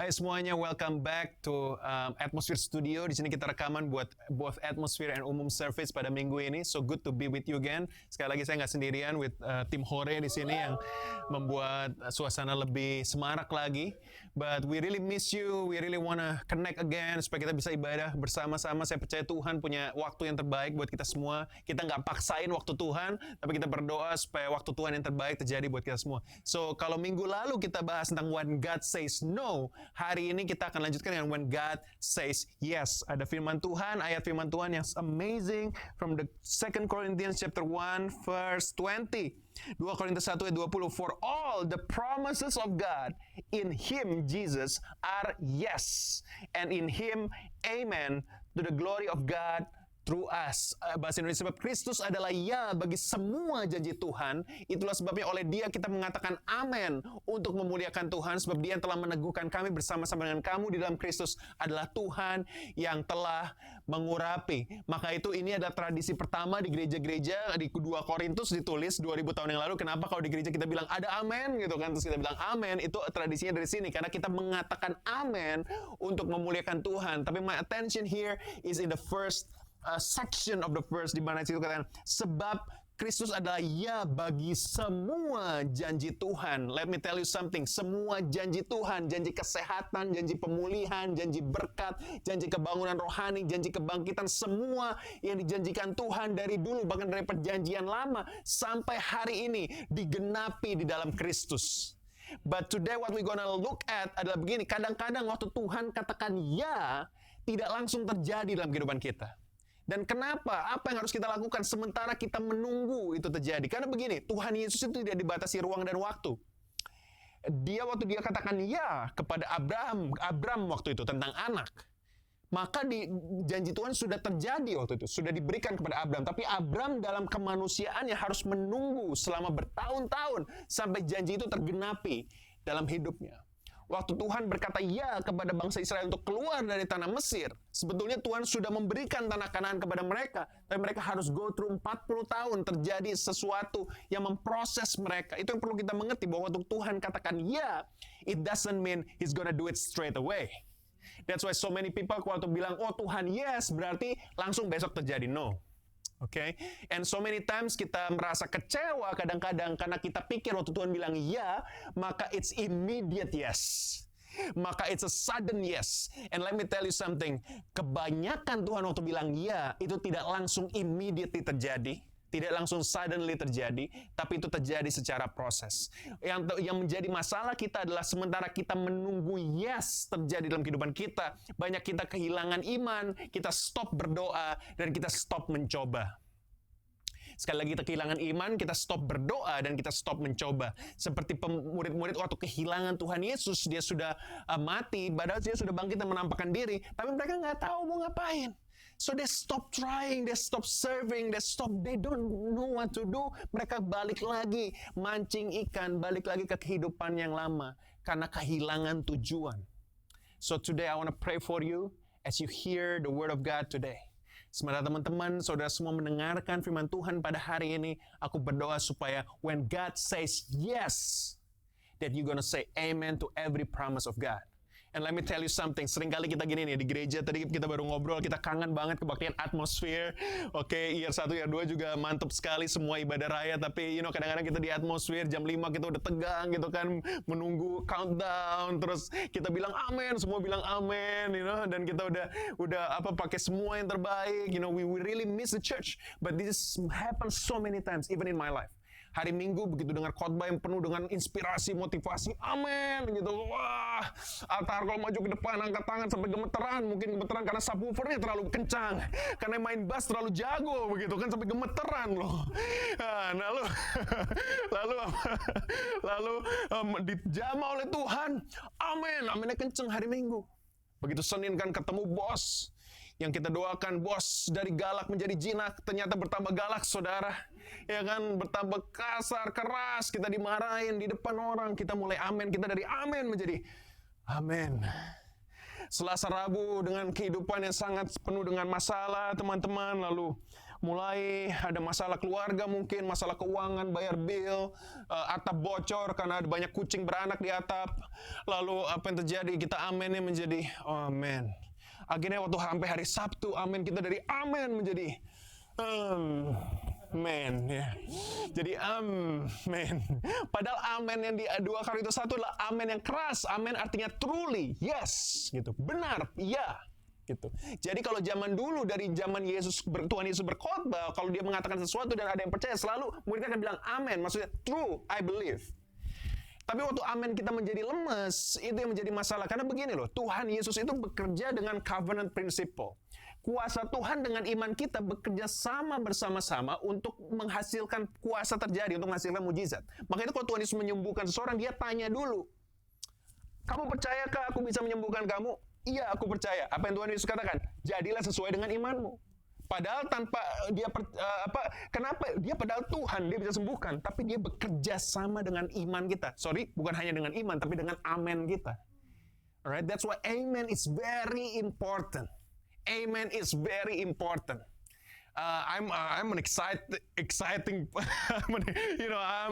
Hai semuanya, welcome back to Atmosphere Studio. Di sini kita rekaman buat both Atmosphere and umum service pada minggu ini. So good to be with you again. Sekali lagi saya nggak sendirian with tim Hore di sini yang membuat suasana lebih semarak lagi. But we really miss you. We really wanna connect again supaya kita bisa ibadah bersama-sama. Saya percaya Tuhan punya waktu yang terbaik buat kita semua. Kita nggak paksain waktu Tuhan, tapi kita berdoa supaya waktu Tuhan yang terbaik terjadi buat kita semua. So kalau minggu lalu kita bahas tentang when God says no, hari ini kita akan lanjutkan dengan when God says yes. Ada firman Tuhan, ayat firman Tuhan yang amazing from the 2 Corinthians chapter 1 verse 20. 2 Korintus 1 ayat 20. For all the promises of God in Him, Jesus, are yes. And in Him, amen, to the glory of God through us. Bahasa Indonesia, sebab Kristus adalah ya bagi semua janji Tuhan. Itulah sebabnya oleh Dia kita mengatakan amin untuk memuliakan Tuhan. Sebab Dia yang telah meneguhkan kami bersama-sama dengan kamu di dalam Kristus adalah Tuhan yang telah mengurapi. Maka itu ini adalah tradisi pertama di gereja-gereja. Di 2 Korintus ditulis 2000 tahun yang lalu. Kenapa kalau di gereja kita bilang ada amin gitu kan. Terus kita bilang amin. Itu tradisinya dari sini. Karena kita mengatakan amin untuk memuliakan Tuhan. Tapi my attention here is in the first section of the verse di mana situ katakan sebab Kristus adalah ya bagi semua janji Tuhan. Let me tell you something. Semua janji Tuhan, janji kesehatan, janji pemulihan, janji berkat, janji kebangunan rohani, janji kebangkitan, semua yang dijanjikan Tuhan dari dulu, bahkan dari perjanjian lama sampai hari ini digenapi di dalam Kristus. But today what we're gonna look at adalah begini. Kadang-kadang waktu Tuhan katakan ya, tidak langsung terjadi dalam kehidupan kita. Dan kenapa? Apa yang harus kita lakukan sementara kita menunggu itu terjadi? Karena begini, Tuhan Yesus itu tidak dibatasi ruang dan waktu. Waktu dia katakan ya kepada Abraham waktu itu tentang anak, maka janji Tuhan sudah terjadi waktu itu, sudah diberikan kepada Abraham. Tapi Abraham dalam kemanusiaannya harus menunggu selama bertahun-tahun sampai janji itu tergenapi dalam hidupnya. Waktu Tuhan berkata ya kepada bangsa Israel untuk keluar dari tanah Mesir, sebetulnya Tuhan sudah memberikan tanah Kanaan kepada mereka, tapi mereka harus go through 40 tahun terjadi sesuatu yang memproses mereka. Itu yang perlu kita mengerti, bahwa waktu Tuhan katakan ya, it doesn't mean He's gonna do it straight away. That's why so many people waktu bilang, oh Tuhan yes, berarti langsung besok terjadi. No. Okay? And so many times kita merasa kecewa kadang-kadang karena kita pikir waktu Tuhan bilang ya, maka it's immediate yes. Maka it's a sudden yes. And let me tell you something. Kebanyakan Tuhan waktu bilang ya, itu tidak langsung immediately terjadi. Tidak langsung suddenly terjadi, tapi itu terjadi secara proses. Yang menjadi masalah kita adalah sementara kita menunggu yes terjadi dalam kehidupan kita, banyak kita kehilangan iman, kita stop berdoa, dan kita stop mencoba. Sekali lagi kita kehilangan iman, kita stop berdoa, dan kita stop mencoba. Seperti murid-murid waktu kehilangan Tuhan Yesus, dia sudah mati, padahal dia sudah bangkit dan menampakkan diri, tapi mereka nggak tahu mau ngapain. So they stop trying, they stop serving, they don't know what to do. Mereka balik lagi mancing ikan, balik lagi ke kehidupan yang lama karena kehilangan tujuan. So today I want to pray for you as you hear the word of God today. Sementara teman-teman, saudara semua mendengarkan firman Tuhan pada hari ini, aku berdoa supaya when God says yes, that you're gonna say amen to every promise of God. And let me tell you something, seringkali kita gini nih, di gereja tadi kita baru ngobrol, kita kangen banget kebaktian Atmosphere. Oke, year 1, year 2 juga mantap sekali semua ibadah raya, tapi kadang-kadang kita di Atmosphere, jam 5 kita udah tegang gitu kan, menunggu countdown, terus kita bilang amen, semua bilang amen, dan kita udah pakai semua yang terbaik, we really miss the church. But this happens so many times, even in my life. Hari Minggu begitu dengar khotbah yang penuh dengan inspirasi, motivasi, amin gitu. Wah, altar kalau maju ke depan, angkat tangan sampai gemeteran. Mungkin gemeteran karena subwoofernya terlalu kencang, karena main bass terlalu jago begitu kan, sampai gemeteran loh. Nah, lalu dijamah oleh Tuhan. Amin, aminnya kenceng hari Minggu. Begitu Senin kan ketemu bos yang kita doakan, bos dari galak menjadi jinak, ternyata bertambah galak, saudara. Ya kan, bertambah kasar, keras, kita dimarahin di depan orang, kita mulai amin, kita dari amin menjadi amin. Selasa Rabu dengan kehidupan yang sangat penuh dengan masalah, teman-teman, lalu mulai ada masalah keluarga mungkin, masalah keuangan, bayar bill, atap bocor karena ada banyak kucing beranak di atap. Lalu apa yang terjadi? Kita amennya menjadi, oh man. Akhirnya waktu sampai hari Sabtu, amen kita dari amen menjadi amen ya. Jadi amen. Padahal amen yang di 2 Korintus 1 adalah amen yang keras. Amen artinya truly, yes, gitu. Benar, iya. Gitu. Jadi kalau zaman dulu dari zaman Tuhan Yesus berkhotbah, kalau dia mengatakan sesuatu dan ada yang percaya, selalu muridnya akan bilang amen, maksudnya true, I believe. Tapi waktu amen kita menjadi lemes, itu yang menjadi masalah. Karena begini loh, Tuhan Yesus itu bekerja dengan covenant principle. Kuasa Tuhan dengan iman kita bekerja sama bersama-sama untuk menghasilkan kuasa terjadi, untuk menghasilkan mujizat. Makanya itu kalau Tuhan Yesus menyembuhkan seseorang, dia tanya dulu, kamu percayakah aku bisa menyembuhkan kamu? Iya, aku percaya. Apa yang Tuhan Yesus katakan? Jadilah sesuai dengan imanmu. Padahal tanpa dia kenapa dia padahal Tuhan dia bisa sembuhkan, tapi dia bekerja sama dengan iman kita. Sorry, bukan hanya dengan iman, tapi dengan amen kita. Alright, that's why amen is very important. Amen is very important. I'm an exciting,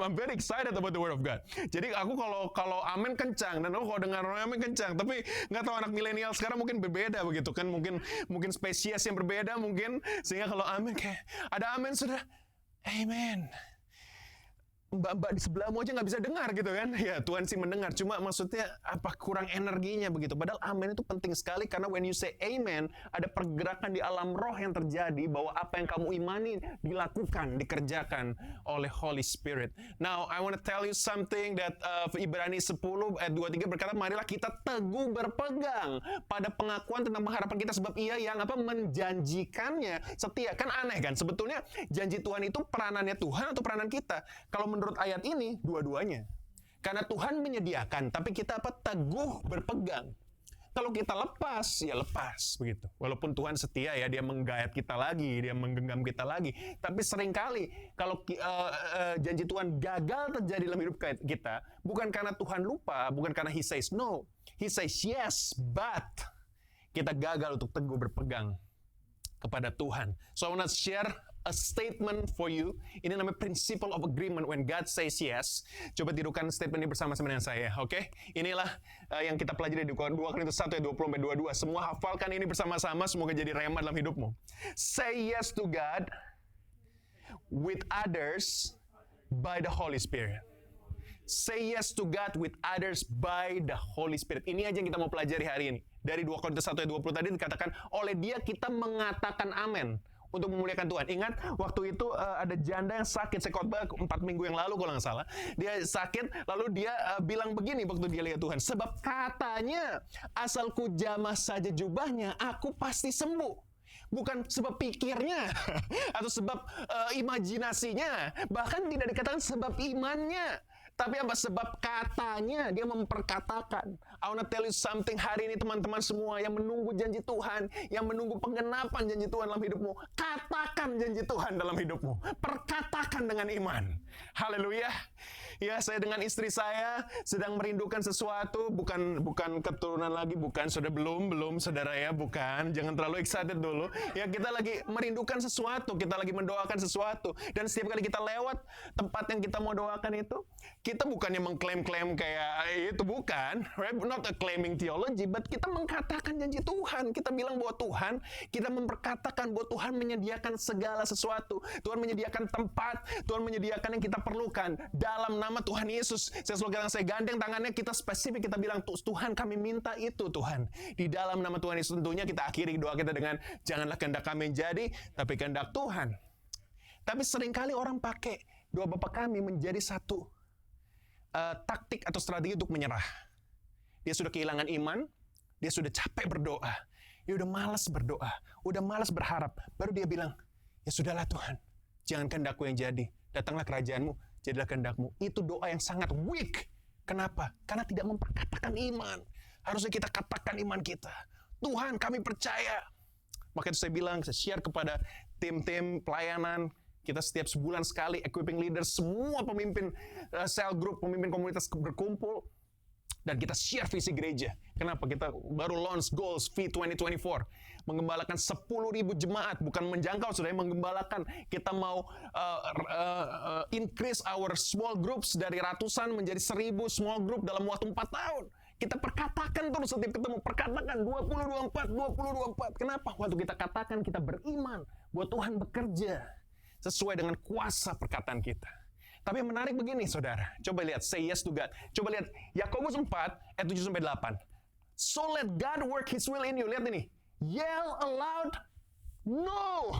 I'm very excited about the word of God. Jadi aku kalau amen kencang dan aku kalau dengar amen kencang, tapi nggak tahu anak milenial sekarang mungkin berbeda begitu kan, mungkin spesies yang berbeda mungkin, sehingga kalau amen kayak ada amen sudah, amen. Mbak-mbak di sebelahmu aja nggak bisa dengar gitu kan. Ya Tuhan sih mendengar, cuma maksudnya apa kurang energinya begitu. Padahal amen itu penting sekali karena when you say amen, ada pergerakan di alam roh yang terjadi bahwa apa yang kamu imani dilakukan, dikerjakan oleh Holy Spirit. Now, I want to tell you something that Ibrani 10 ayat 23 berkata, marilah kita teguh berpegang pada pengakuan tentang pengharapan kita sebab ia yang menjanjikannya setia. Kan aneh kan? Sebetulnya janji Tuhan itu peranannya Tuhan atau peranan kita? Kalau menurut ayat ini, dua-duanya. Karena Tuhan menyediakan, tapi kita teguh berpegang. Kalau kita lepas, ya lepas begitu. Walaupun Tuhan setia ya, dia menggayat kita lagi, dia menggenggam kita lagi. Tapi seringkali kalau janji Tuhan gagal terjadi dalam hidup kita, bukan karena Tuhan lupa, bukan karena He says no. He says yes, but kita gagal untuk teguh berpegang kepada Tuhan. So I want to share a statement for you. Ini namanya principle of agreement when God says yes. Coba tirukan statement ini bersama-sama dengan saya, oke? Inilah yang kita pelajari di 2 Korintus 1 ayat 20-22. Semua hafalkan ini bersama-sama, semoga jadi rema dalam hidupmu. Say yes to God with others by the Holy Spirit. Say yes to God with others by the Holy Spirit. Ini aja yang kita mau pelajari hari ini. Dari 2 Korintus 1 ayat 20 tadi dikatakan, oleh dia kita mengatakan amen. Untuk memuliakan Tuhan. Ingat, waktu itu ada janda yang sakit. Saya khotbah 4 minggu yang lalu kalau nggak salah. Dia sakit, lalu dia bilang begini waktu dia lihat Tuhan. Sebab katanya, asal ku jamah saja jubahnya, aku pasti sembuh. Bukan sebab pikirnya, atau sebab imajinasinya. Bahkan tidak dikatakan sebab imannya. Tapi apa? Sebab katanya, dia memperkatakan. I want to tell you something hari ini teman-teman semua yang menunggu janji Tuhan, yang menunggu penggenapan janji Tuhan dalam hidupmu. Katakan janji Tuhan dalam hidupmu. Perkatakan dengan iman. Haleluya. Ya, saya dengan istri saya sedang merindukan sesuatu, bukan keturunan lagi, bukan, sudah belum saudara ya, bukan. Jangan terlalu excited dulu. Ya, kita lagi merindukan sesuatu, kita lagi mendoakan sesuatu. Dan setiap kali kita lewat tempat yang kita mau doakan itu, kita bukannya mengklaim-klaim kayak itu, bukan. Right? Not a claiming theology, but kita mengkatakan janji Tuhan. Kita bilang bahwa Tuhan, kita memperkatakan bahwa Tuhan menyediakan segala sesuatu. Tuhan menyediakan tempat, Tuhan menyediakan yang kita perlukan. Dalam nama Tuhan Yesus, saya gandeng tangannya, kita spesifik, kita bilang, Tuhan kami minta itu Tuhan. Di dalam nama Tuhan Yesus tentunya kita akhiri doa kita dengan, janganlah kehendak kami yang jadi, tapi kehendak Tuhan. Tapi seringkali orang pakai doa Bapa kami menjadi satu taktik atau strategi untuk menyerah. Dia sudah kehilangan iman, dia sudah capek berdoa, dia udah malas berdoa, udah malas berharap. Baru dia bilang, ya sudahlah Tuhan, jangan kehendakku yang jadi, datanglah kerajaanmu, jadilah kehendakmu. Itu doa yang sangat weak. Kenapa? Karena tidak memperkatakan iman. Harusnya kita katakan iman kita. Tuhan, kami percaya. Maka itu saya bilang, saya share kepada tim-tim pelayanan. Kita setiap sebulan sekali, equipping leaders, semua pemimpin cell group, pemimpin komunitas berkumpul. Dan kita share visi gereja. Kenapa? Kita baru launch Goals V 2024. Menggembalakan 10.000 jemaat. Bukan menjangkau, saudara, menggembalakan. Kita mau increase our small groups dari ratusan menjadi 1.000 small group dalam waktu 4 tahun. Kita perkatakan terus setiap ketemu. Perkatakan 2024. Kenapa? Waktu kita katakan, kita beriman bahwa Tuhan bekerja sesuai dengan kuasa perkataan kita. Tapi yang menarik begini, saudara. Coba lihat, say yes to God. Coba lihat, Yakobus 4, ayat 7-8. So let God work His will in you. Lihat ini. Yell aloud, no!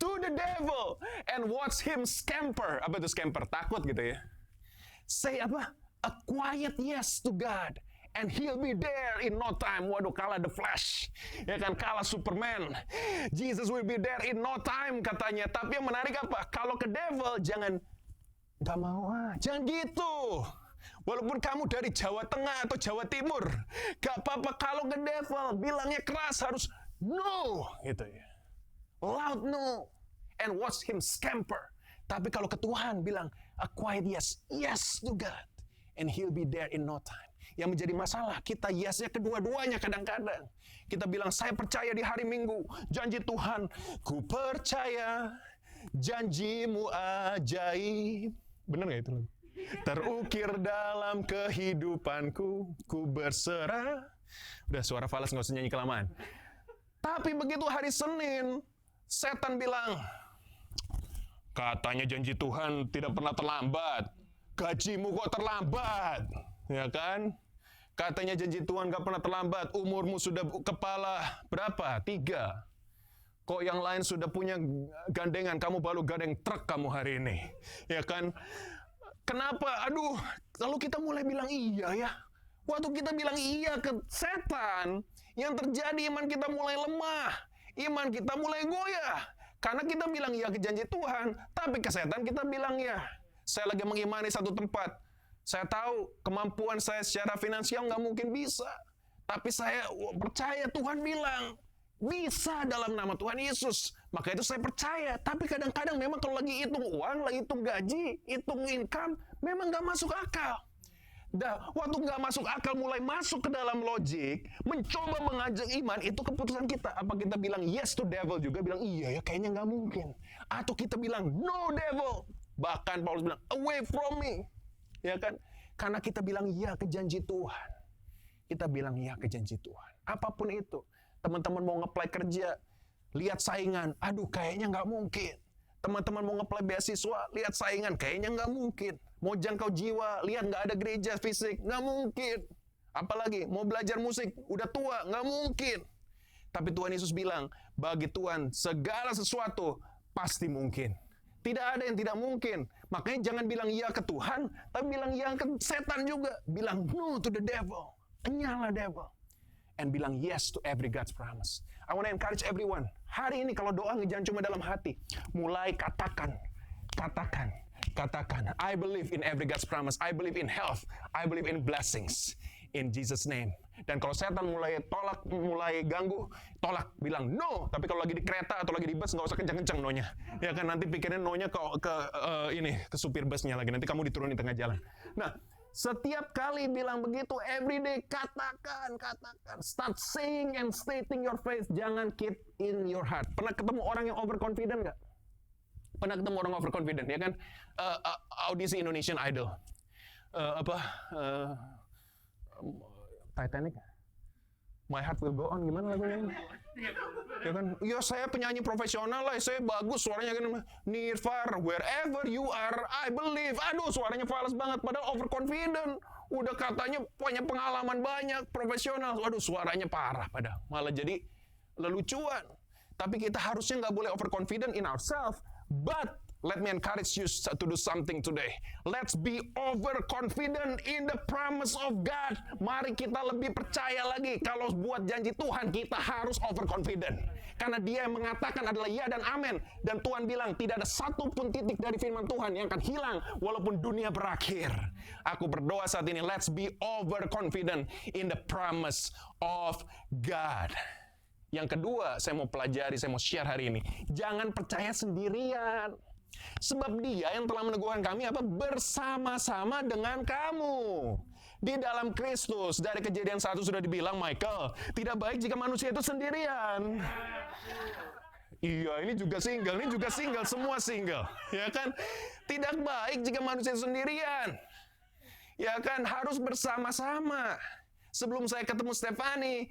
To the devil. And watch him scamper. Apa itu scamper? Takut gitu ya. Say apa? A quiet yes to God. And He'll be there in no time. Waduh, kalah The Flash. Ya kan, kalah Superman. Jesus will be there in no time katanya. Tapi yang menarik apa? Kalau ke devil, jangan, gak mau jangan gitu. Walaupun kamu dari Jawa Tengah atau Jawa Timur, gak apa-apa. Kalau ke devil, bilangnya keras, harus no. Gitu ya. Loud no. And watch him scamper. Tapi kalau ke Tuhan, bilang a quiet yes. Yes to God. And He'll be there in no time. Yang menjadi masalah, kita yesnya kedua-duanya kadang-kadang. Kita bilang, saya percaya di hari Minggu. Janji Tuhan, ku percaya janjimu ajaib. Bener gak itu lagu? Terukir dalam kehidupanku, ku berserah. Udah, suara falas gak usah nyanyi kelamaan. Tapi begitu hari Senin, setan bilang, katanya janji Tuhan tidak pernah terlambat. Gajimu kok terlambat, ya kan? Katanya janji Tuhan gak pernah terlambat. Umurmu sudah kepala berapa? 3. Kok yang lain sudah punya gandengan, kamu baru gandeng truk kamu hari ini, ya kan? Kenapa? Aduh, lalu kita mulai bilang iya ya. Waktu kita bilang iya ke setan, yang terjadi iman kita mulai lemah. Iman kita mulai goyah. Karena kita bilang iya ke janji Tuhan, tapi ke setan kita bilang ya. Saya lagi mengimani satu tempat. Saya tahu kemampuan saya secara finansial nggak mungkin bisa. Tapi saya percaya Tuhan bilang, bisa dalam nama Tuhan Yesus. Maka itu saya percaya. Tapi kadang-kadang memang kalau lagi hitung uang, lagi hitung gaji, hitung income, memang nggak masuk akal. Waktu nggak masuk akal, mulai masuk ke dalam logik, mencoba mengajak iman, itu keputusan kita. Apa kita bilang yes to devil juga, bilang iya ya kayaknya nggak mungkin. Atau kita bilang no devil. Bahkan Paulus bilang away from me. Ya kan? Karena kita bilang iya ke janji Tuhan. Kita bilang iya ke janji Tuhan. Apapun itu. Teman-teman mau nge-apply kerja, lihat saingan, aduh kayaknya nggak mungkin. Teman-teman mau nge-apply beasiswa, lihat saingan, kayaknya nggak mungkin. Mau jangkau jiwa, lihat nggak ada gereja fisik, nggak mungkin. Apalagi mau belajar musik, udah tua, nggak mungkin. Tapi Tuhan Yesus bilang, bagi Tuhan segala sesuatu pasti mungkin. Tidak ada yang tidak mungkin. Makanya jangan bilang iya ke Tuhan, tapi bilang iya ke setan juga. Bilang no to the devil. Nyala devil. And bilang yes to every God's promise. I want to encourage everyone. Hari ini kalau doa jangan cuma dalam hati. Mulai katakan. I believe in every God's promise. I believe in health. I believe in blessings. In Jesus name. Dan kalau setan mulai tolak, mulai ganggu, tolak, bilang no. Tapi kalau lagi di kereta atau lagi di bus, nggak usah kencang-kencang no-nya. Ya kan, nanti pikirin no-nya ke supir busnya lagi. Nanti kamu diturunin di tengah jalan. Nah, setiap kali bilang begitu, everyday katakan. Start saying and stating your faith. Jangan keep in your heart. Pernah ketemu orang yang overconfident nggak? Pernah ketemu orang overconfident, ya kan? Audisi Indonesian Idol. Titanic. My Heart Will Go On, gimana lagunya? Ya kan? Ya saya penyanyi profesional lah, saya bagus suaranya kan. Near far, wherever you are, I believe. Aduh, suaranya fals banget, padahal overconfident. Udah katanya punya pengalaman banyak, profesional. Aduh, suaranya parah padahal. Malah jadi lelucuan. Tapi kita harusnya nggak boleh overconfident in ourselves, but let me encourage you to do something today. Let's be overconfident in the promise of God. Mari kita lebih percaya lagi. Kalau buat janji Tuhan, kita harus overconfident. Karena Dia yang mengatakan adalah ya dan amin. Dan Tuhan bilang, tidak ada satu pun titik dari firman Tuhan yang akan hilang walaupun dunia berakhir. Aku berdoa saat ini, let's be overconfident in the promise of God. Yang kedua, saya mau pelajari, saya mau share hari ini. Jangan percaya sendirian. Sebab Dia yang telah meneguhkan kami bersama-sama dengan kamu. di dalam Kristus. Dari Kejadian 1 sudah dibilang, Michael, tidak baik jika manusia itu sendirian. Iya, ini juga single, semua single. Ya kan? Tidak baik jika manusia sendirian. Ya kan? Harus bersama-sama. Sebelum saya ketemu Stefani,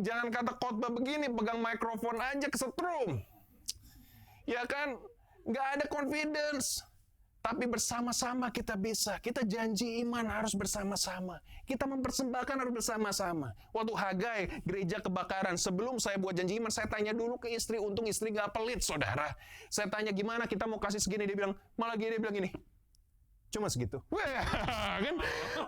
jangan kata khotbah begini, pegang mikrofon aja kesetrum. Ya kan? Nggak ada confidence. Tapi bersama-sama kita bisa. Kita janji iman harus bersama-sama. Kita mempersembahkan harus bersama-sama. Waktu Hagai, gereja kebakaran. Sebelum saya buat janji iman, saya tanya dulu ke istri. Untung istri gak pelit, saudara. Saya tanya gimana kita mau kasih segini. Dia bilang, malah dia bilang gini. Cuma segitu. Wah, kan?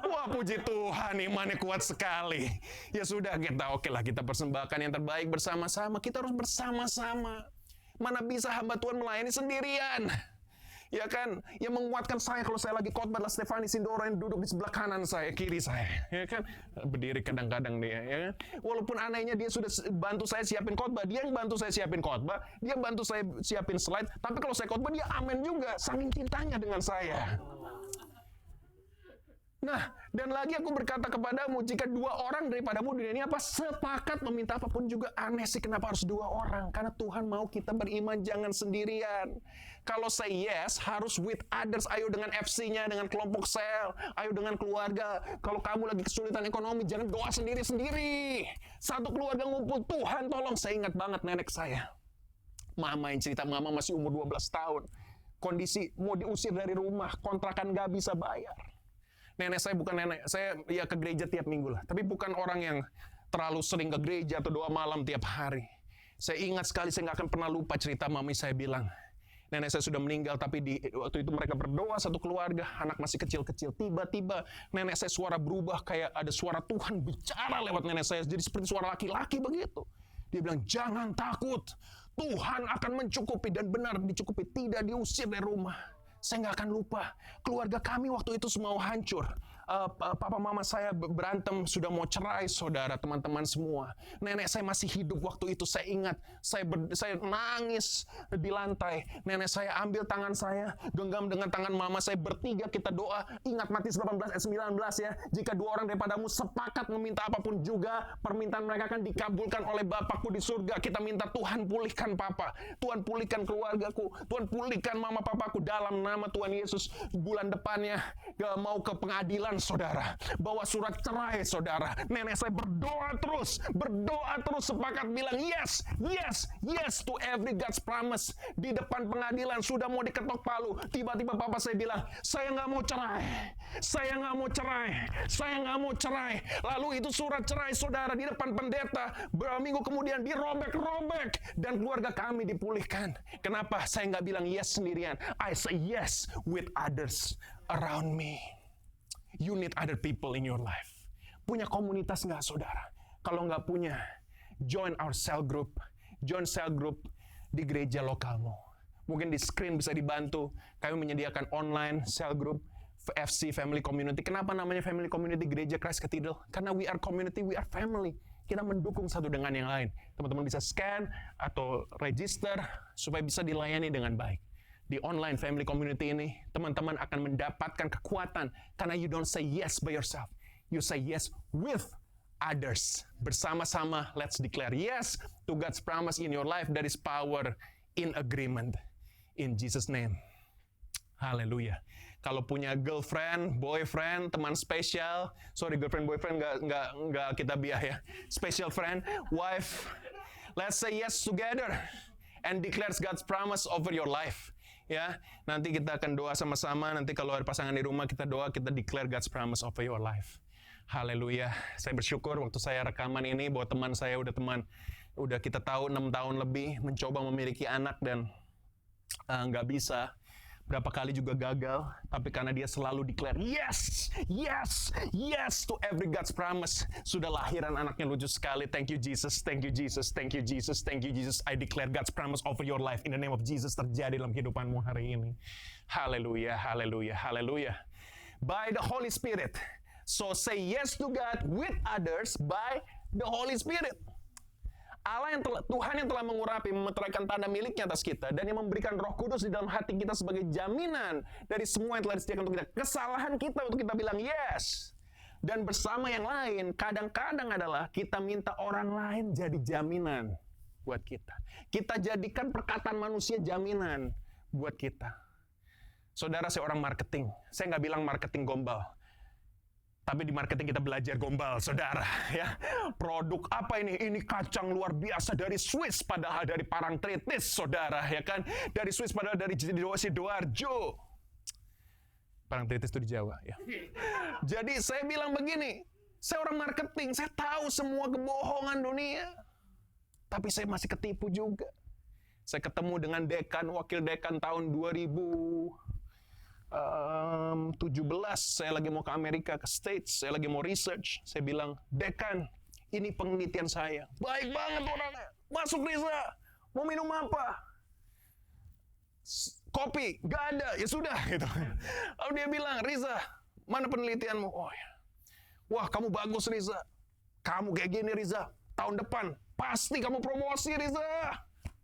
Wah, puji Tuhan, imannya kuat sekali. Ya sudah, oke lah, kita persembahkan yang terbaik bersama-sama. Kita harus bersama-sama. Mana bisa hamba Tuhan melayani sendirian. Ya kan, yang menguatkan saya kalau saya lagi khotbah adalah Stefani Sindoro yang duduk di sebelah kanan saya, kiri saya. Ya kan, berdiri kadang-kadang dia. Ya kan? Walaupun anehnya dia sudah bantu saya siapin khotbah, dia yang bantu saya siapin khotbah, dia bantu saya siapin slide. Tapi kalau saya khotbah dia amen juga, saking cintanya dengan saya. Nah, dan lagi aku berkata kepadamu, jika 2 orang daripadamu di dunia ini sepakat meminta apapun juga. Aneh sih kenapa harus 2 orang. Karena Tuhan mau kita beriman jangan sendirian. Kalau say yes, harus with others. Ayo dengan FC-nya, dengan kelompok sel. Ayo dengan keluarga. Kalau kamu lagi kesulitan ekonomi, jangan doa sendiri-sendiri. Satu keluarga ngumpul, Tuhan tolong. Saya ingat banget nenek saya. Mama yang cerita, mama masih umur 12 tahun. Kondisi mau diusir dari rumah, kontrakan gak bisa bayar. Nenek saya bukan nenek, saya ya ke gereja tiap minggu lah. Tapi bukan orang yang terlalu sering ke gereja atau doa malam tiap hari. Saya ingat sekali, saya nggak akan pernah lupa cerita mami saya bilang. Nenek saya sudah meninggal, tapi waktu itu mereka berdoa satu keluarga, anak masih kecil-kecil. Tiba-tiba nenek saya suara berubah, kayak ada suara Tuhan bicara lewat nenek saya. Jadi seperti suara laki-laki begitu. Dia bilang, jangan takut. Tuhan akan mencukupi dan benar dicukupi. Tidak diusir dari rumah. Saya nggak akan lupa, keluarga kami waktu itu semua hancur. Papa mama saya berantem, sudah mau cerai, saudara, teman-teman semua. Nenek saya masih hidup waktu itu, saya ingat. Saya nangis di lantai. Nenek saya ambil tangan saya, genggam dengan tangan mama saya, bertiga kita doa. Ingat Matius 18 ayat 19 ya. Jika 2 orang daripadamu sepakat meminta apapun juga, permintaan mereka akan dikabulkan oleh Bapakku di surga. Kita minta Tuhan pulihkan papa, Tuhan pulihkan keluargaku, Tuhan pulihkan mama papaku dalam nama Tuhan Yesus. Bulan depannya mau ke pengadilan, saudara, bawa surat cerai, saudara. Nenek saya berdoa terus sepakat bilang yes, yes, yes to every God's promise. Di depan pengadilan sudah mau diketok palu, tiba-tiba papa saya bilang, saya nggak mau cerai. Lalu itu surat cerai, saudara, di depan pendeta. Berapa minggu kemudian dirobek-robek dan keluarga kami dipulihkan. Kenapa saya nggak bilang yes sendirian? I say yes with others around me. You need other people in your life. Punya komunitas nggak, saudara? Kalau nggak punya, join our cell group. Join cell group di gereja lokalmu. Mungkin di screen bisa dibantu. Kami menyediakan online cell group, FC, Family Community. Kenapa namanya Family Community Gereja Christ Cathedral? Karena we are community, we are family. Kita mendukung satu dengan yang lain. Teman-teman bisa scan atau register supaya bisa dilayani dengan baik. Di online family community ini, teman-teman akan mendapatkan kekuatan karena you don't say yes by yourself. You say yes with others. Bersama-sama, let's declare yes to God's promise in your life. There is power in agreement. In Jesus' name. Haleluya. Kalau punya girlfriend, boyfriend, teman spesial, sorry girlfriend, boyfriend nggak kita biah ya. Special friend, wife, let's say yes together and declares God's promise over your life. Ya, nanti kita akan doa sama-sama. Nanti kalau ada pasangan di rumah kita doa, kita declare God's promise over your life. Haleluya. Saya bersyukur waktu saya rekaman ini bahwa teman saya udah kita tahu 6 tahun lebih mencoba memiliki anak dan nggak bisa. Berapa kali juga gagal, tapi karena dia selalu declare yes, yes, yes to every God's promise. Sudah lahiran anaknya, lucu sekali. Thank you Jesus, thank you Jesus, thank you Jesus, thank you Jesus. I declare God's promise over your life in the name of Jesus terjadi dalam kehidupanmu hari ini. Haleluya, haleluya, haleluya. By the Holy Spirit. So say yes to God with others by the Holy Spirit. Tuhan yang telah mengurapi, memeteraikan tanda miliknya atas kita, dan yang memberikan Roh Kudus di dalam hati kita sebagai jaminan dari semua yang telah disediakan untuk kita. Kesalahan kita untuk kita bilang yes. Dan bersama yang lain, kadang-kadang adalah kita minta orang lain jadi jaminan buat kita. Kita jadikan perkataan manusia jaminan buat kita. Saudara, saya orang marketing. Saya nggak bilang marketing gombal. Tapi di marketing kita belajar gombal, saudara. Ya, produk apa ini? Ini kacang luar biasa dari Swiss, padahal dari Parangtritis, saudara. Ya kan? Dari Swiss, padahal dari Sidoarjo. Parangtritis itu di Jawa. Ya. Jadi saya bilang begini, saya orang marketing, saya tahu semua kebohongan dunia. Tapi saya masih ketipu juga. Saya ketemu dengan dekan, wakil dekan tahun 2017, saya lagi mau ke Amerika, ke States, saya lagi mau research. Saya bilang, dekan, ini penelitian saya. Baik banget orangnya. Masuk Riza, mau minum apa? Kopi, gak ada, ya sudah. Gitu. Lalu dia bilang, Riza, mana penelitianmu? Oh ya. Wah, kamu bagus Riza. Kamu kayak gini Riza, tahun depan pasti kamu promosi Riza.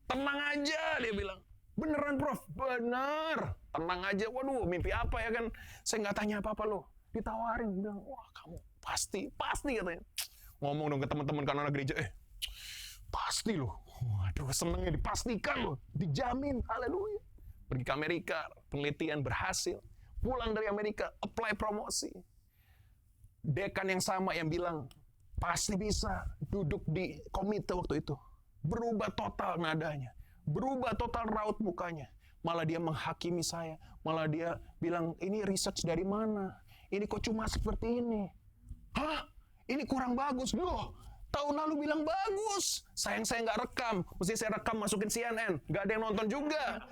Tenang aja, dia bilang. Beneran Prof? Bener. Tenang aja. Waduh, mimpi apa ya kan? Saya nggak tanya apa-apa loh. Ditawarin. Bilang, wah kamu pasti katanya. Ngomong dong ke teman-teman anak gereja. Pasti loh. Waduh, senengnya dipastikan loh. Dijamin. Haleluya. Pergi ke Amerika, penelitian berhasil. Pulang dari Amerika, apply promosi. Dekan yang sama yang bilang, pasti bisa. Duduk di komite waktu itu. Berubah total nadanya. Berubah total raut mukanya. Malah dia menghakimi saya. Malah dia bilang, ini research dari mana? Ini kok cuma seperti ini? Hah? Ini kurang bagus. Loh, tahun lalu bilang bagus. Sayang saya nggak rekam. Mesti saya rekam masukin CNN. Nggak ada yang nonton juga.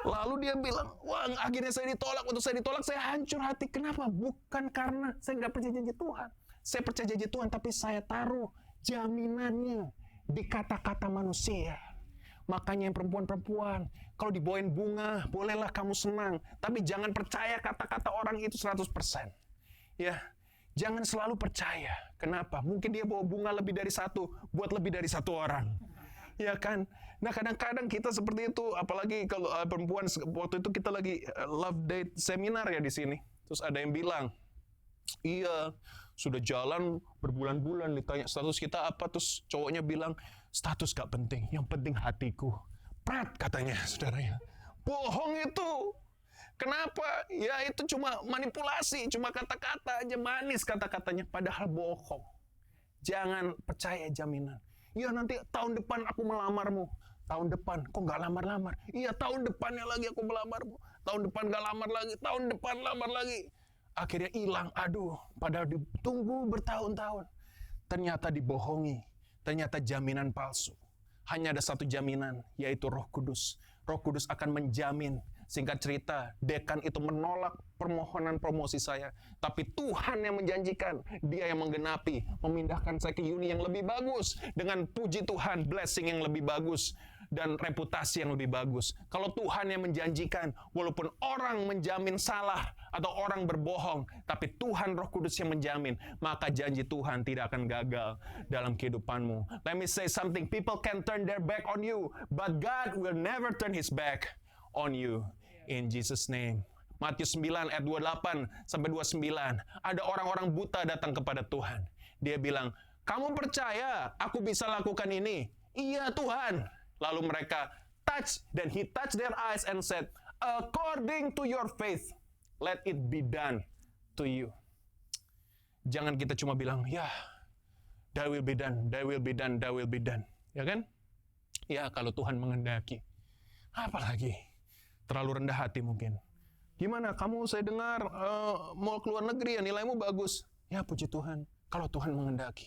Lalu dia bilang, wah akhirnya saya ditolak. Waktu saya ditolak, saya hancur hati. Kenapa? Bukan karena saya nggak percaya janji Tuhan. Saya percaya janji Tuhan, tapi saya taruh jaminannya di kata-kata manusia. Makanya yang perempuan-perempuan, kalau dibawain bunga, bolehlah kamu senang. Tapi jangan percaya kata-kata orang itu 100%. Ya, jangan selalu percaya. Kenapa? Mungkin dia bawa bunga lebih dari satu, buat lebih dari satu orang. Ya kan? Nah kadang-kadang kita seperti itu, apalagi kalau perempuan, waktu itu kita lagi love date seminar ya di sini. Terus ada yang bilang, iya, sudah jalan berbulan-bulan ditanya status kita apa, terus cowoknya bilang, status gak penting, yang penting hatiku. Prat katanya, saudaranya. Bohong itu. Kenapa? Ya itu cuma manipulasi, cuma kata-kata aja, manis kata-katanya, padahal bohong. Jangan percaya jaminan. Iya nanti tahun depan aku melamarmu. Tahun depan, kok gak lamar-lamar? Iya tahun depannya lagi aku melamarmu. Tahun depan gak lamar lagi, tahun depan lamar lagi. Akhirnya hilang, aduh, padahal ditunggu bertahun-tahun. Ternyata dibohongi, ternyata jaminan palsu. Hanya ada satu jaminan, yaitu Roh Kudus. Roh Kudus akan menjamin. Singkat cerita, dekan itu menolak permohonan promosi saya. Tapi Tuhan yang menjanjikan, dia yang menggenapi, memindahkan saya ke uni yang lebih bagus. Dengan puji Tuhan, blessing yang lebih bagus. Dan reputasi yang lebih bagus. Kalau Tuhan yang menjanjikan, walaupun orang menjamin salah atau orang berbohong, tapi Tuhan Roh Kudus yang menjamin, maka janji Tuhan tidak akan gagal dalam kehidupanmu. Let me say something, people can turn their back on you, but God will never turn His back on you. In Jesus' name. Matius 9 ayat 28 sampai 29. Ada orang-orang buta datang kepada Tuhan. Dia bilang, kamu percaya aku bisa lakukan ini? Iya Tuhan. Lalu mereka touch, then he touched their eyes and said, according to your faith, let it be done to you. Jangan kita cuma bilang, ya, that will be done, that will be done, that will be done. Ya kan? Ya, kalau Tuhan menghendaki. Apalagi, terlalu rendah hati mungkin. Gimana, kamu saya dengar mau keluar negeri ya, nilaimu bagus. Ya, puji Tuhan, kalau Tuhan menghendaki.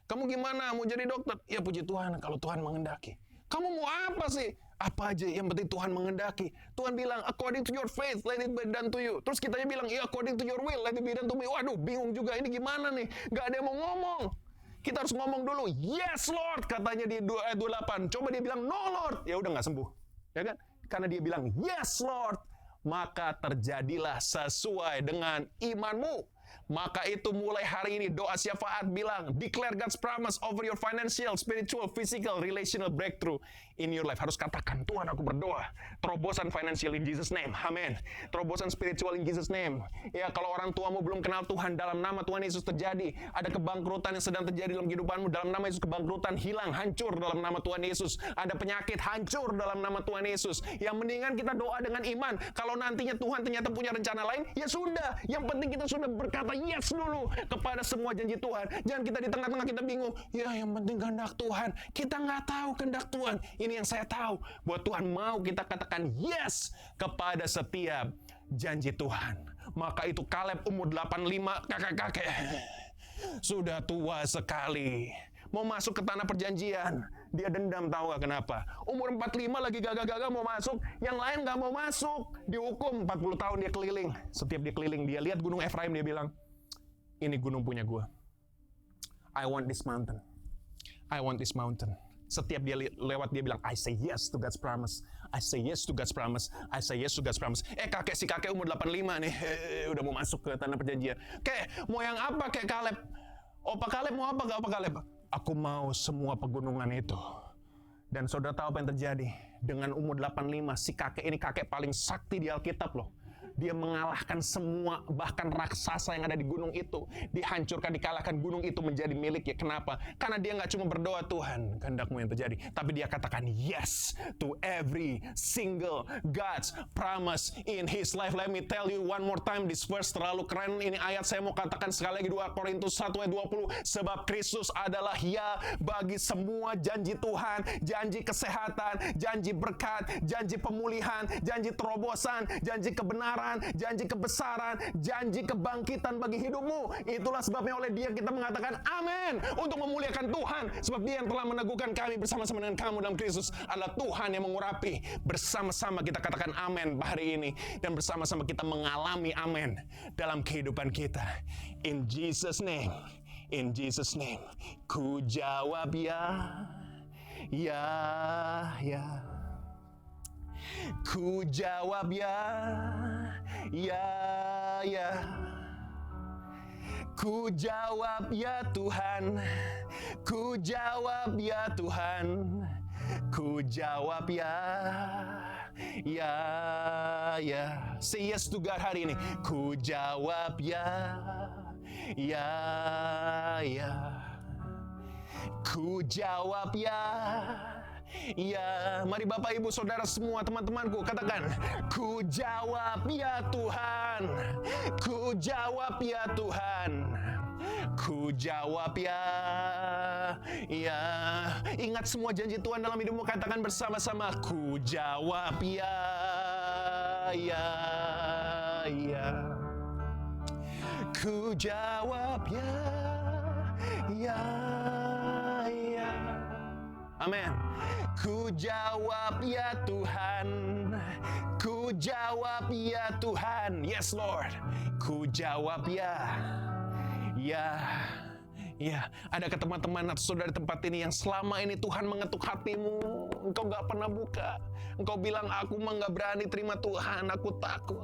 Kamu gimana, mau jadi dokter? Ya, puji Tuhan, kalau Tuhan menghendaki. Kamu mau apa sih? Apa aja, yang penting Tuhan menghendaki. Tuhan bilang, according to your faith, let it be done to you. Terus kitanya bilang, ya according to your will, let it be done to me. Waduh, bingung juga, ini gimana nih? Gak ada yang mau ngomong. Kita harus ngomong dulu, yes Lord, katanya di ayat 28. Coba dia bilang, no Lord. Ya udah gak sembuh. Ya kan? Karena dia bilang, yes Lord. Maka terjadilah sesuai dengan imanmu. Maka itu mulai hari ini doa syafaat bilang, declare God's promise over your financial, spiritual, physical, relational breakthrough in your life. Harus katakan, Tuhan aku berdoa, terobosan financial in Jesus name, amin. Terobosan spiritual in Jesus name. Ya, kalau orang tuamu belum kenal Tuhan, dalam nama Tuhan Yesus terjadi. Ada kebangkrutan yang sedang terjadi dalam kehidupanmu, dalam nama Yesus kebangkrutan hilang, hancur dalam nama Tuhan Yesus. Ada penyakit hancur dalam nama Tuhan Yesus. Yang mendingan kita doa dengan iman. Kalau nantinya Tuhan ternyata punya rencana lain, ya sudah. Yang penting kita sudah berkata yes dulu kepada semua janji Tuhan. Jangan kita di tengah-tengah kita bingung. Ya, yang penting kehendak Tuhan. Kita nggak tahu kehendak Tuhan. Ini yang saya tahu. Buat Tuhan mau kita katakan yes kepada setiap janji Tuhan. Maka itu Kaleb umur 85, kakek-kakek. Sudah tua sekali. Mau masuk ke tanah perjanjian. Dia dendam, tahu gak kenapa? Umur 45 lagi gagah-gagah mau masuk. Yang lain gak mau masuk. Dihukum 40 tahun dia keliling. Setiap dia keliling, dia lihat gunung Efraim, dia bilang, ini gunung punya gue. I want this mountain. I want this mountain. Setiap dia lewat, dia bilang, I say yes to God's promise. I say yes to God's promise. I say yes to God's promise. Si kakek umur 85 nih. Udah mau masuk ke tanah perjanjian. Mau yang apa Kaleb? Opa Kaleb mau apa? Gak apa Kaleb? Aku mau semua pegunungan itu. Dan saudara tahu apa yang terjadi? Dengan umur 85, si kakek ini kakek paling sakti di Alkitab loh. Dia mengalahkan semua, bahkan raksasa yang ada di gunung itu. Dihancurkan, dikalahkan, gunung itu menjadi miliknya. Kenapa? Karena dia nggak cuma berdoa, Tuhan, kehendak-Mu yang terjadi. Tapi dia katakan yes to every single God's promise in his life. Let me tell you one more time, this verse terlalu keren. Ini ayat saya mau katakan sekali lagi, 2 Korintus 1 ayat 20. Sebab Kristus adalah ya bagi semua janji Tuhan. Janji kesehatan, janji berkat, janji pemulihan, janji terobosan, janji kebenaran, janji kebesaran, janji kebangkitan bagi hidupmu. Itulah sebabnya oleh dia kita mengatakan amin, untuk memuliakan Tuhan. Sebab dia yang telah meneguhkan kami bersama-sama dengan kamu dalam Kristus adalah Tuhan yang mengurapi. Bersama-sama kita katakan amin hari ini. Dan bersama-sama kita mengalami amin dalam kehidupan kita. In Jesus name. In Jesus name. Ku jawab ya. Ya, ya. Ku jawab ya, ya, ya. Ku jawab ya Tuhan, ku jawab ya Tuhan, ku jawab ya, ya, ya. Say yes to God hari ini. Ku jawab ya, ya, ya. Ku jawab ya. Ya, mari Bapak Ibu Saudara semua teman-temanku katakan, ku jawab ya Tuhan, ku jawab ya Tuhan, ku jawab ya, ya. Ingat semua janji Tuhan dalam hidupmu, katakan bersama-sama, ku jawab ya, ya, ya. Ku jawab ya, ya, ya. Amin. Ku jawab ya Tuhan, ku jawab ya Tuhan. Yes Lord, ku jawab ya, ya, ya. Ada ke teman-teman atau saudara di tempat ini yang selama ini Tuhan mengetuk hatimu, engkau gak pernah buka. Engkau bilang, aku mah gak berani terima Tuhan, aku takut.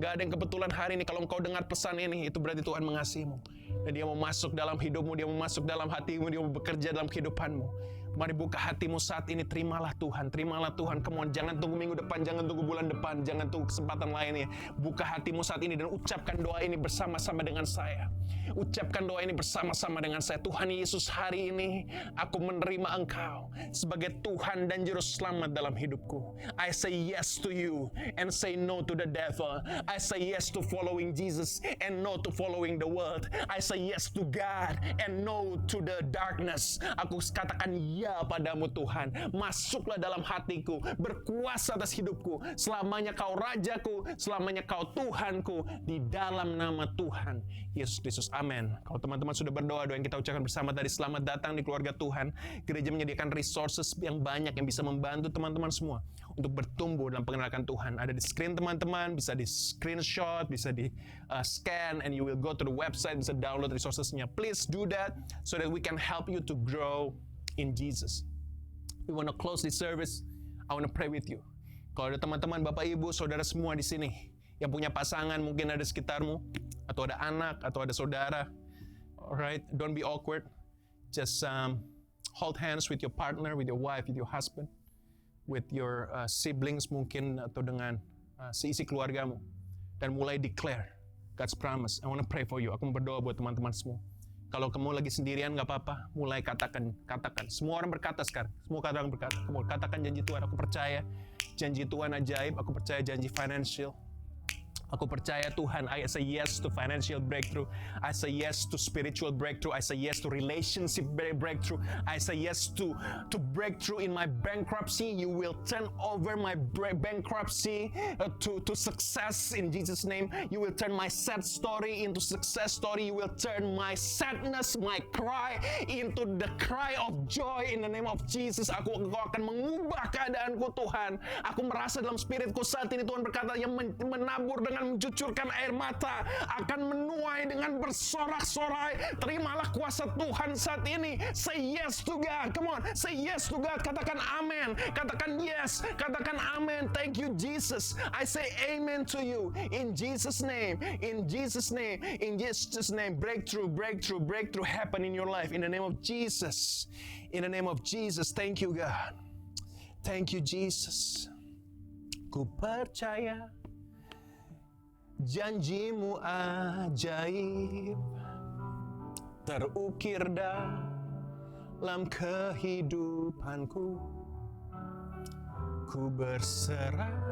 Gak ada yang kebetulan hari ini, kalau engkau dengar pesan ini, itu berarti Tuhan mengasihimu. Dan dia mau masuk dalam hidupmu, dia mau masuk dalam hatimu, dia mau bekerja dalam kehidupanmu. Mari buka hatimu saat ini, terimalah Tuhan, terimalah Tuhan. Come on, jangan tunggu minggu depan, jangan tunggu bulan depan, jangan tunggu kesempatan lainnya. Buka hatimu saat ini dan ucapkan doa ini bersama-sama dengan saya. Ucapkan doa ini bersama-sama dengan saya. Tuhan Yesus, hari ini aku menerima Engkau sebagai Tuhan dan Juru Selamat dalam hidupku. I say yes to you and say no to the devil. I say yes to following Jesus and no to following the world. I say yes to God and no to the darkness. Aku katakan ya padamu Tuhan. Masuklah dalam hatiku, berkuasa atas hidupku. Selamanya kau rajaku, selamanya kau Tuhanku, di dalam nama Tuhan Yesus Kristus. Amin. Kalau teman-teman sudah berdoa, doa yang kita ucapkan bersama tadi, selamat datang di keluarga Tuhan. Gereja menyediakan resources yang banyak yang bisa membantu teman-teman semua untuk bertumbuh dalam pengenalan Tuhan. Ada di screen teman-teman, bisa di screenshot, bisa di scan, and you will go to the website, bisa download resourcesnya. Please do that so that we can help you to grow in Jesus. We want to close this service. I want to pray with you. Kalau ada teman-teman, Bapak Ibu, Saudara semua di sini yang punya pasangan, mungkin ada sekitarmu, atau ada anak, atau ada saudara. Alright, don't be awkward. Just hold hands with your partner, with your wife, with your husband, with your siblings mungkin, atau dengan seisi keluargamu. Dan mulai declare God's promise. I want to pray for you. Aku mau berdoa buat teman-teman semua. Kalau kamu lagi sendirian gak apa-apa, mulai katakan. Semua orang berkata sekarang. Semua orang berkata. Kamu katakan janji Tuhan. Aku percaya janji Tuhan ajaib. Aku percaya janji financial. Aku percaya Tuhan, I say yes to financial breakthrough. I say yes to spiritual breakthrough. I say yes to relationship breakthrough. I say yes to breakthrough in my bankruptcy. You will turn over my bankruptcy to success in Jesus' name. You will turn my sad story into success story. You will turn my sadness, my cry into the cry of joy in the name of Jesus. Engkau akan mengubah keadaanku Tuhan. Aku merasa dalam spiritku saat ini Tuhan berkata yang menabur dengan mencucurkan air mata akan menuai dengan bersorak-sorai. Terimalah kuasa Tuhan saat ini. Say yes to God. Come on, say yes to God. Katakan amen. Katakan yes. Katakan amen. Thank you Jesus. I say amen to you in Jesus name. In Jesus name. In Jesus name. Breakthrough happen in your life in the name of Jesus. In the name of Jesus. Thank you God. Thank you Jesus. Ku percaya janjimu ajaib terukir dalam kehidupanku. Ku berserah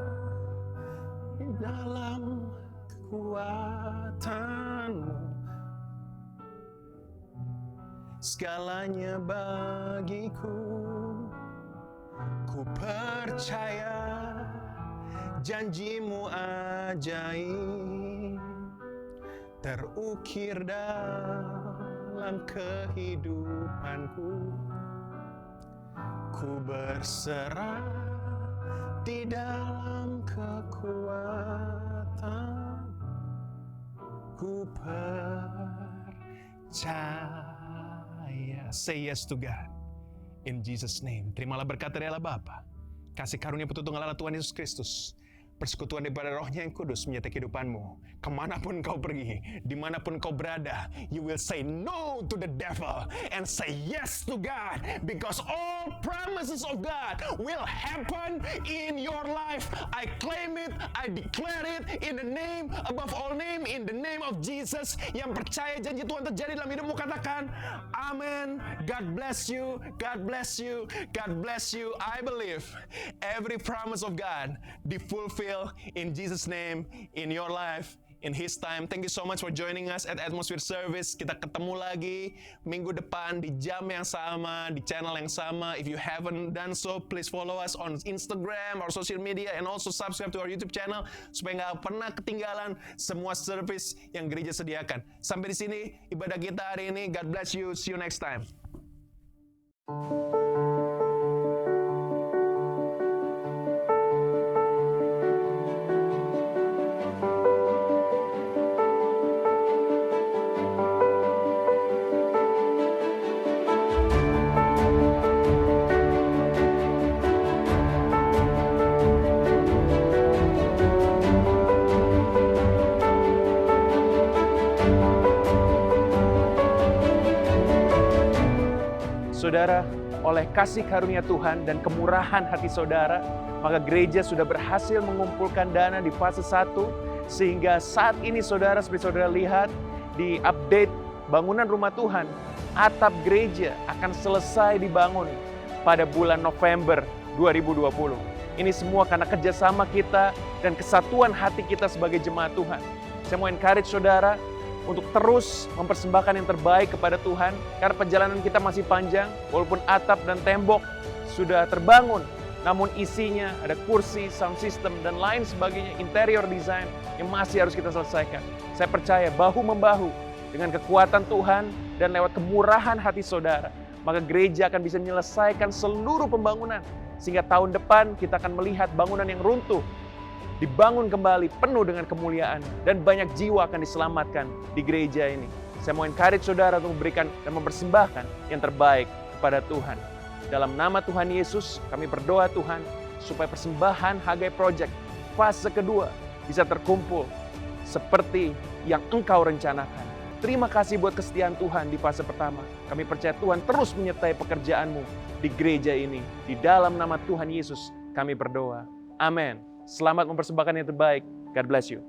dalam kekuatanmu. Segalanya bagiku. Ku percaya janjimu ajaib terukir dalam kehidupanku. Ku berserah di dalam kekuatan. Ku percaya. Say yes to God in Jesus name. Terimalah berkat dari Allah Bapa, kasih karunia petuntung Allah Tuhan Yesus Kristus, persekutuan daripada Rohnya yang kudus menyertai kehidupanmu. Kemanapun kau pergi, dimanapun kau berada, you will say no to the devil and say yes to God, because all promises of God will happen in your life. I claim it, I declare it in the name above all name, in the name of Jesus. Yang percaya janji Tuhan terjadi dalam hidupmu, katakan amen. God bless you, God bless you, God bless you. I believe every promise of God be fulfilled in Jesus' name, in your life, in His time. Thank you so much for joining us at Atmosphere Service. Kita ketemu lagi minggu depan di jam yang sama, di channel yang sama. If you haven't done so, please follow us on Instagram or social media, and also subscribe to our YouTube channel supaya nggak pernah ketinggalan semua service yang gereja sediakan. Sampai di sini ibadah kita hari ini. God bless you. See you next time. Saudara, oleh kasih karunia Tuhan dan kemurahan hati saudara, maka gereja sudah berhasil mengumpulkan dana di fase 1, sehingga saat ini saudara, seperti saudara lihat di update bangunan rumah Tuhan, atap gereja akan selesai dibangun pada bulan November 2020. Ini semua karena kerjasama kita dan kesatuan hati kita sebagai jemaat Tuhan. Saya mau encourage saudara untuk terus mempersembahkan yang terbaik kepada Tuhan, karena perjalanan kita masih panjang. Walaupun atap dan tembok sudah terbangun, namun isinya ada kursi, sound system, dan lain sebagainya, interior design yang masih harus kita selesaikan. Saya percaya bahu-membahu dengan kekuatan Tuhan dan lewat kemurahan hati saudara, maka gereja akan bisa menyelesaikan seluruh pembangunan, sehingga tahun depan kita akan melihat bangunan yang runtuh dibangun kembali penuh dengan kemuliaan, dan banyak jiwa akan diselamatkan di gereja ini. Saya mau encourage saudara untuk memberikan dan mempersembahkan yang terbaik kepada Tuhan. Dalam nama Tuhan Yesus, kami berdoa Tuhan, supaya persembahan Hagai Project fase kedua bisa terkumpul seperti yang Engkau rencanakan. Terima kasih buat kesetiaan Tuhan di fase pertama. Kami percaya Tuhan terus menyertai pekerjaan-Mu di gereja ini. Di dalam nama Tuhan Yesus kami berdoa. Amin. Selamat mempersembahkan yang terbaik. God bless you.